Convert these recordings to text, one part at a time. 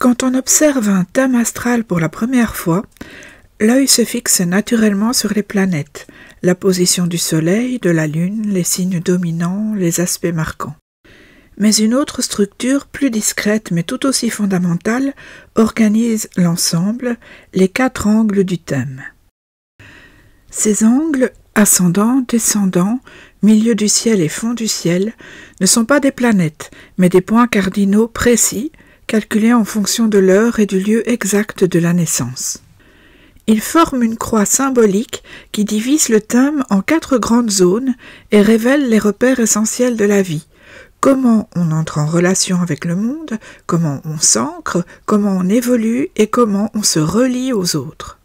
Quand on observe un thème astral pour la première fois, l'œil se fixe naturellement sur les planètes, la position du Soleil, de la Lune, les signes dominants, les aspects marquants. Mais une autre structure, plus discrète mais tout aussi fondamentale, organise l'ensemble, les 4 angles du thème. Ces angles, ascendant, descendant, milieu du ciel et fond du ciel, ne sont pas des planètes, mais des points cardinaux précis, calculés en fonction de l'heure et du lieu exact de la naissance. Ils forment une croix symbolique qui divise le thème en 4 grandes zones et révèle les repères essentiels de la vie. Comment on entre en relation avec le monde, comment on s'ancre, comment on évolue et comment on se relie aux autres.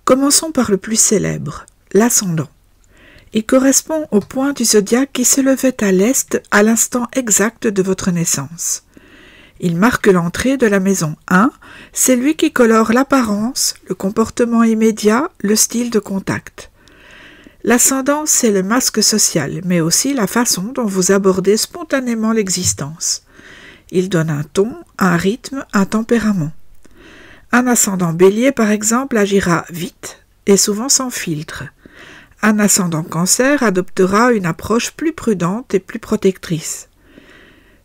Commençons par le plus célèbre, l'ascendant. Il correspond au point du zodiaque qui se levait à l'est à l'instant exact de votre naissance. Il marque l'entrée de la maison 1, c'est lui qui colore l'apparence, le comportement immédiat, le style de contact. L'ascendant, c'est le masque social, mais aussi la façon dont vous abordez spontanément l'existence. Il donne un ton, un rythme, un tempérament. Un ascendant bélier, par exemple, agira vite et souvent sans filtre. Un ascendant cancer adoptera une approche plus prudente et plus protectrice.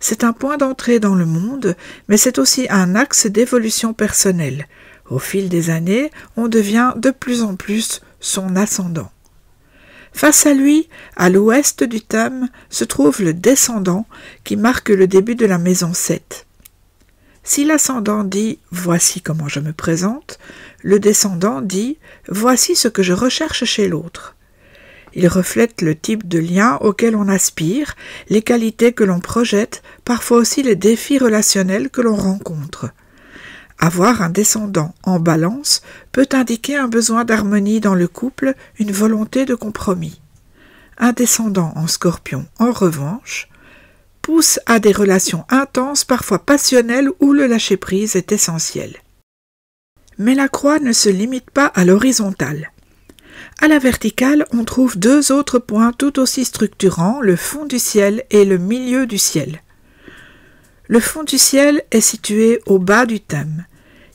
C'est un point d'entrée dans le monde, mais c'est aussi un axe d'évolution personnelle. Au fil des années, on devient de plus en plus son ascendant. Face à lui, à l'ouest du thème, se trouve le descendant qui marque le début de la maison 7. Si l'ascendant dit « voici comment je me présente », le descendant dit « voici ce que je recherche chez l'autre ». Il reflète le type de lien auquel on aspire, les qualités que l'on projette, parfois aussi les défis relationnels que l'on rencontre. Avoir un descendant en balance peut indiquer un besoin d'harmonie dans le couple, une volonté de compromis. Un descendant en Scorpion, en revanche, pousse à des relations intenses, parfois passionnelles, où le lâcher-prise est essentiel. Mais la croix ne se limite pas à l'horizontale. À la verticale, on trouve 2 autres points tout aussi structurants, le fond du ciel et le milieu du ciel. Le fond du ciel est situé au bas du thème.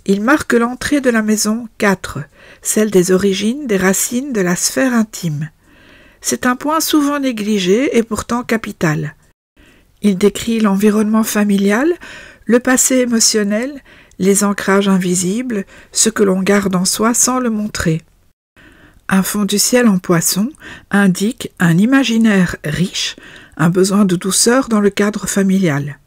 Il marque l'entrée de la maison 4, celle des origines, des racines, de la sphère intime. C'est un point souvent négligé et pourtant capital. Il décrit l'environnement familial, le passé émotionnel, les ancrages invisibles, ce que l'on garde en soi sans le montrer. Un fond du ciel en poisson indique un imaginaire riche, un besoin de douceur dans le cadre familial.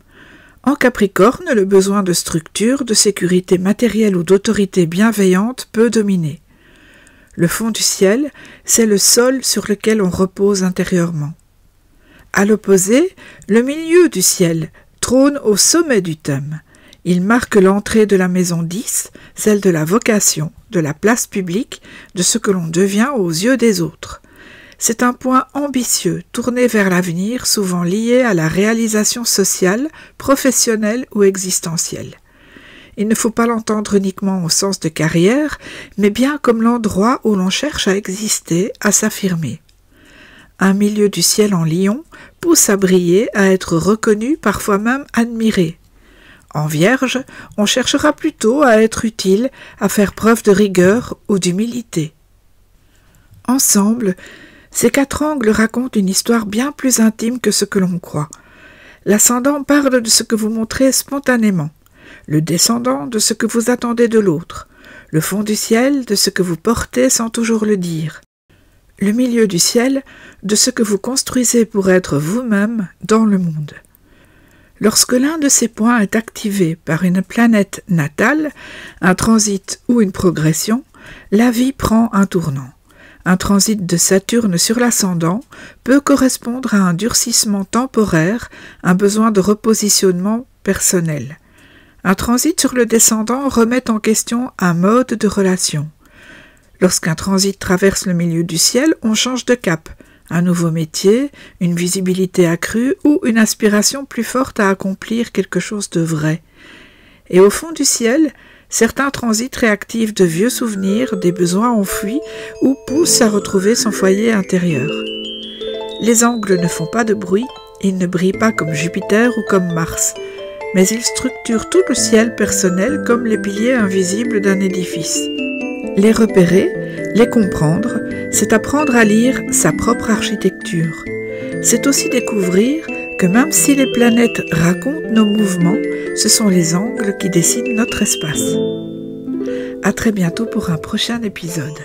En Capricorne, le besoin de structure, de sécurité matérielle ou d'autorité bienveillante peut dominer. Le fond du ciel, c'est le sol sur lequel on repose intérieurement. À l'opposé, le milieu du ciel trône au sommet du thème. Il marque l'entrée de la maison 10, celle de la vocation, de la place publique, de ce que l'on devient aux yeux des autres. C'est un point ambitieux, tourné vers l'avenir, souvent lié à la réalisation sociale, professionnelle ou existentielle. Il ne faut pas l'entendre uniquement au sens de carrière, mais bien comme l'endroit où l'on cherche à exister, à s'affirmer. Un milieu du ciel en lion pousse à briller, à être reconnu, parfois même admiré. En Vierge, on cherchera plutôt à être utile, à faire preuve de rigueur ou d'humilité. Ensemble, ces 4 angles racontent une histoire bien plus intime que ce que l'on croit. L'ascendant parle de ce que vous montrez spontanément, le descendant de ce que vous attendez de l'autre, le fond du ciel de ce que vous portez sans toujours le dire, le milieu du ciel de ce que vous construisez pour être vous-même dans le monde. Lorsque l'un de ces points est activé par une planète natale, un transit ou une progression, la vie prend un tournant. Un transit de Saturne sur l'ascendant peut correspondre à un durcissement temporaire, un besoin de repositionnement personnel. Un transit sur le descendant remet en question un mode de relation. Lorsqu'un transit traverse le milieu du ciel, on change de cap. Un nouveau métier, une visibilité accrue ou une aspiration plus forte à accomplir quelque chose de vrai. Et au fond du ciel, certains transits réactivent de vieux souvenirs, des besoins enfouis ou poussent à retrouver son foyer intérieur. Les angles ne font pas de bruit, ils ne brillent pas comme Jupiter ou comme Mars. mais ils structurent tout le ciel personnel comme les piliers invisibles d'un édifice. Les repérer, les comprendre, c'est apprendre à lire sa propre architecture. C'est aussi découvrir que même si les planètes racontent nos mouvements, ce sont les angles qui dessinent notre espace. À très bientôt pour un prochain épisode.